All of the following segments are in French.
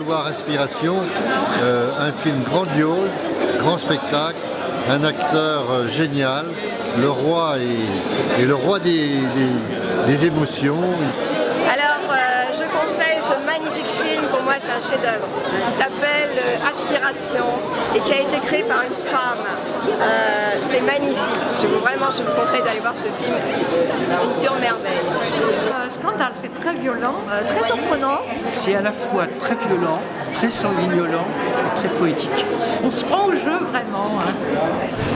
voir Aspiration, un film grandiose, grand spectacle, un acteur génial, le roi est le roi des émotions. Alors, je conseille ce magnifique film, pour moi c'est un chef-d'œuvre, qui s'appelle Aspiration et qui a été créé par une femme. C'est magnifique, je vous conseille d'aller voir ce film, une pure merveille. Scandale, c'est très violent. Très surprenant. C'est à la fois très violent, très sanguignolant et très poétique. On se prend au jeu vraiment.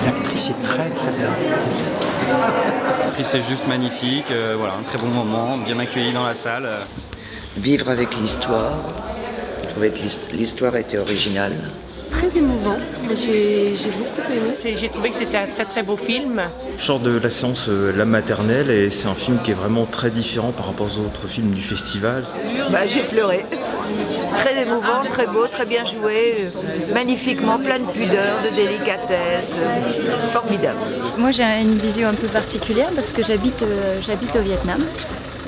L'actrice est très très bien. L'actrice est juste magnifique, voilà, un très bon moment, bien accueilli dans la salle. Vivre avec l'histoire. Je trouvais que l'histoire était originale. Très émouvant, j'ai beaucoup aimé. J'ai trouvé que c'était un très très beau film. Je sors de la séance La Maternelle et c'est un film qui est vraiment très différent par rapport aux autres films du festival. J'ai pleuré. Très émouvant, très beau, très bien joué, magnifiquement, plein de pudeur, de délicatesse, formidable. Moi j'ai une vision un peu particulière parce que j'habite au Vietnam.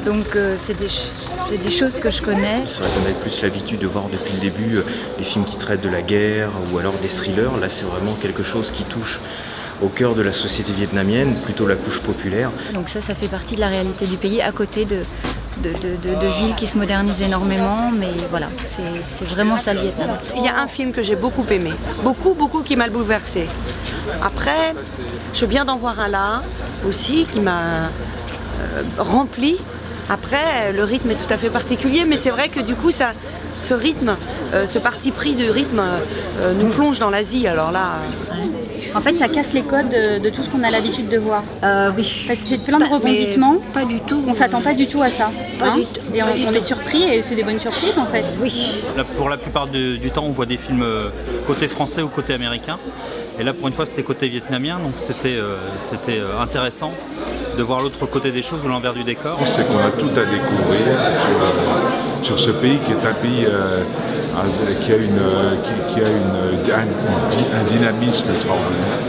Donc c'est des choses que je connais. C'est vrai qu'on avait plus l'habitude de voir depuis le début des films qui traitent de la guerre ou alors des thrillers. Là c'est vraiment quelque chose qui touche au cœur de la société vietnamienne, plutôt la couche populaire. Donc ça fait partie de la réalité du pays, à côté de villes qui se modernisent énormément, mais voilà, c'est vraiment ça le Vietnam. Il y a un film que j'ai beaucoup aimé, beaucoup qui m'a bouleversée. Après, je viens d'en voir un là aussi qui m'a rempli. Après, le rythme est tout à fait particulier, mais c'est vrai que du coup, ce rythme, ce parti pris de rythme nous plonge dans l'Asie. Alors là. En fait, ça casse les codes de tout ce qu'on a l'habitude de voir. Oui. Parce que c'est plein de rebondissements. Pas du tout. On s'attend pas du tout à ça. Du tout. Et on est surpris et c'est des bonnes surprises en fait. Oui. Pour la plupart du temps, on voit des films côté français ou côté américain. Et là, pour une fois, c'était côté vietnamien, donc c'était intéressant de voir l'autre côté des choses ou l'envers du décor. C'est qu'on a tout à découvrir sur ce pays qui est un pays qui a un dynamisme extraordinaire.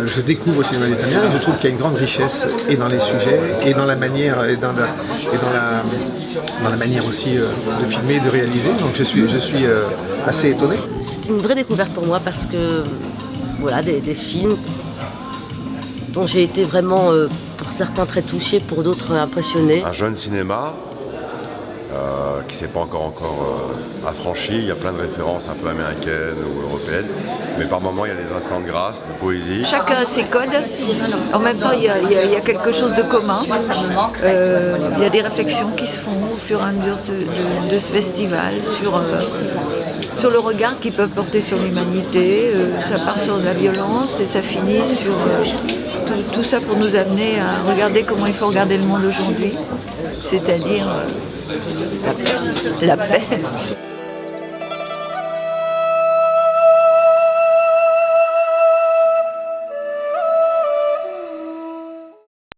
Je découvre au cinéma vietnamien et je trouve qu'il y a une grande richesse et dans les sujets et dans la manière dans la manière aussi de filmer, de réaliser. Donc je suis assez étonné. C'est une vraie découverte pour moi parce que voilà des films dont j'ai été vraiment pour certains très touchés, pour d'autres impressionnés. Un jeune cinéma qui ne s'est pas encore affranchi. Il y a plein de références un peu américaines ou européennes, mais par moments il y a des instants de grâce, de poésie. Chacun a ses codes. En même temps, il y a quelque chose de commun. Il y a des réflexions qui se font au fur et à mesure de ce festival sur le regard qu'ils peuvent porter sur l'humanité. Ça part sur la violence et ça finit sur tout ça pour nous amener à regarder comment il faut regarder le monde aujourd'hui, c'est-à-dire la paix.